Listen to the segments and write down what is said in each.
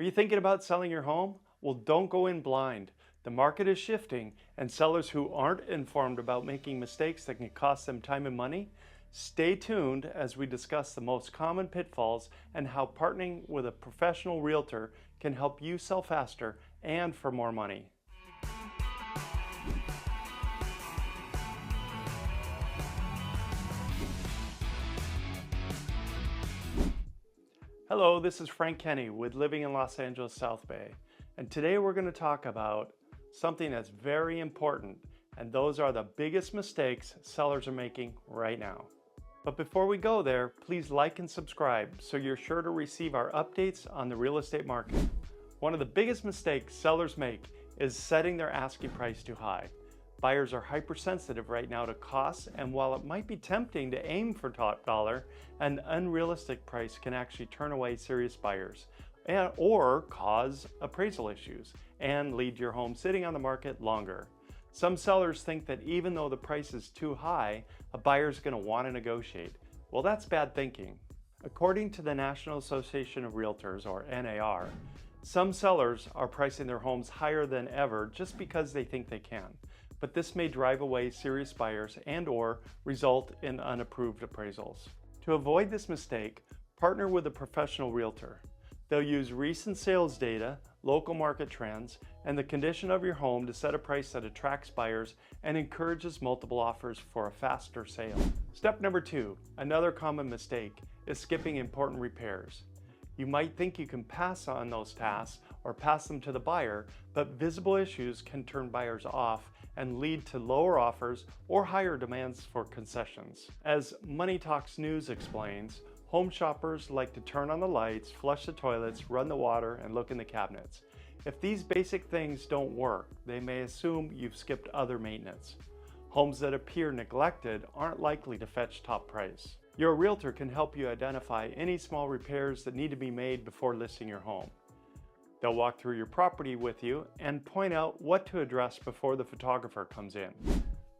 Are you thinking about selling your home? Well, don't go in blind. The market is shifting, and sellers who aren't informed about making mistakes that can cost them time and money, stay tuned as we discuss the most common pitfalls and how partnering with a professional realtor can help you sell faster and for more money. Hello, this is Frank Kenny with Living in Los Angeles South Bay, and today we're going to talk about something that's very important, and those are the biggest mistakes sellers are making right now. But before we go there, please like and subscribe so you're sure to receive our updates on the real estate market. One of the biggest mistakes sellers make is setting their asking price too high. Buyers are hypersensitive right now to costs, and while it might be tempting to aim for top dollar, an unrealistic price can actually turn away serious buyers or cause appraisal issues and lead your home sitting on the market longer. Some sellers think that even though the price is too high, a buyer is going to want to negotiate. Well, that's bad thinking. According to the National Association of Realtors, or NAR, some sellers are pricing their homes higher than ever just because they think they can. But this may drive away serious buyers and/or result in unapproved appraisals. To avoid this mistake, partner with a professional realtor. They'll use recent sales data, local market trends, and the condition of your home to set a price that attracts buyers and encourages multiple offers for a faster sale. Step number 2, another common mistake, is skipping important repairs. You might think you can pass on those tasks or pass them to the buyer, but visible issues can turn buyers off and lead to lower offers or higher demands for concessions. As Money Talks News explains, home shoppers like to turn on the lights, flush the toilets, run the water, and look in the cabinets. If these basic things don't work, they may assume you've skipped other maintenance. Homes that appear neglected aren't likely to fetch top price. Your realtor can help you identify any small repairs that need to be made before listing your home. They'll walk through your property with you and point out what to address before the photographer comes in.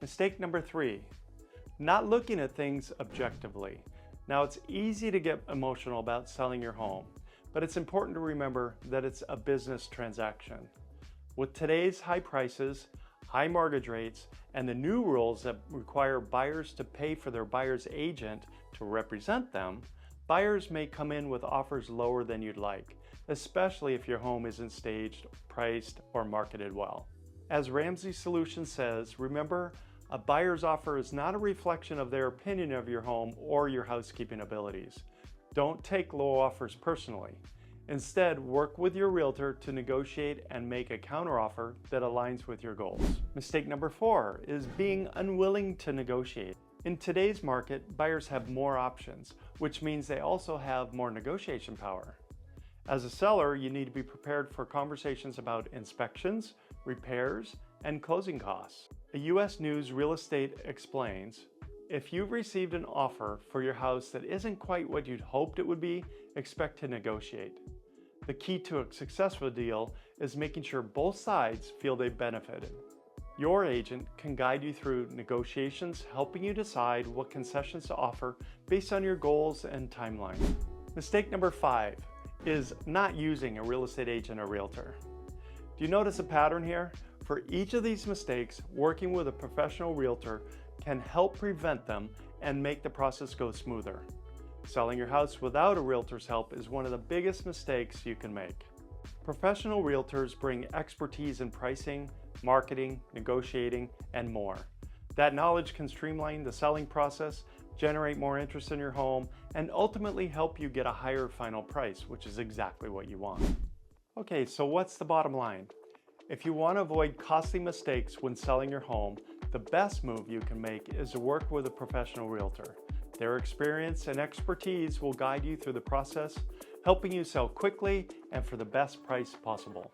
Mistake number 3, not looking at things objectively. Now, it's easy to get emotional about selling your home, but it's important to remember that it's a business transaction. With today's high prices, high mortgage rates, and the new rules that require buyers to pay for their buyer's agent to represent them, buyers may come in with offers lower than you'd like, especially if your home isn't staged, priced, or marketed well. As Ramsey Solutions says, remember, a buyer's offer is not a reflection of their opinion of your home or your housekeeping abilities. Don't take low offers personally. Instead, work with your realtor to negotiate and make a counteroffer that aligns with your goals. Mistake number 4 is being unwilling to negotiate. In today's market, buyers have more options, which means they also have more negotiation power. As a seller, you need to be prepared for conversations about inspections, repairs, and closing costs. A U.S. News Real Estate explains, if you've received an offer for your house that isn't quite what you'd hoped it would be, expect to negotiate. The key to a successful deal is making sure both sides feel they benefited. Your agent can guide you through negotiations, helping you decide what concessions to offer based on your goals and timeline. Mistake number 5 is not using a real estate agent or realtor. Do you notice a pattern here? For each of these mistakes, working with a professional realtor can help prevent them and make the process go smoother. Selling your house without a realtor's help is one of the biggest mistakes you can make. Professional realtors bring expertise in pricing, marketing, negotiating, and more. That knowledge can streamline the selling process, generate more interest in your home, and ultimately help you get a higher final price, which is exactly what you want. Okay, so what's the bottom line? If you want to avoid costly mistakes when selling your home, the best move you can make is to work with a professional realtor. Their experience and expertise will guide you through the process, helping you sell quickly and for the best price possible.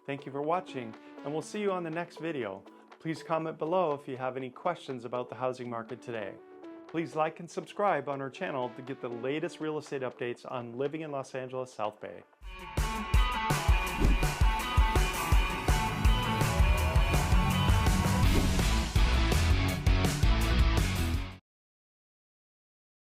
Thank you for watching, and we'll see you on the next video. Please comment below if you have any questions about the housing market today. Please like and subscribe on our channel to get the latest real estate updates on living in Los Angeles South Bay.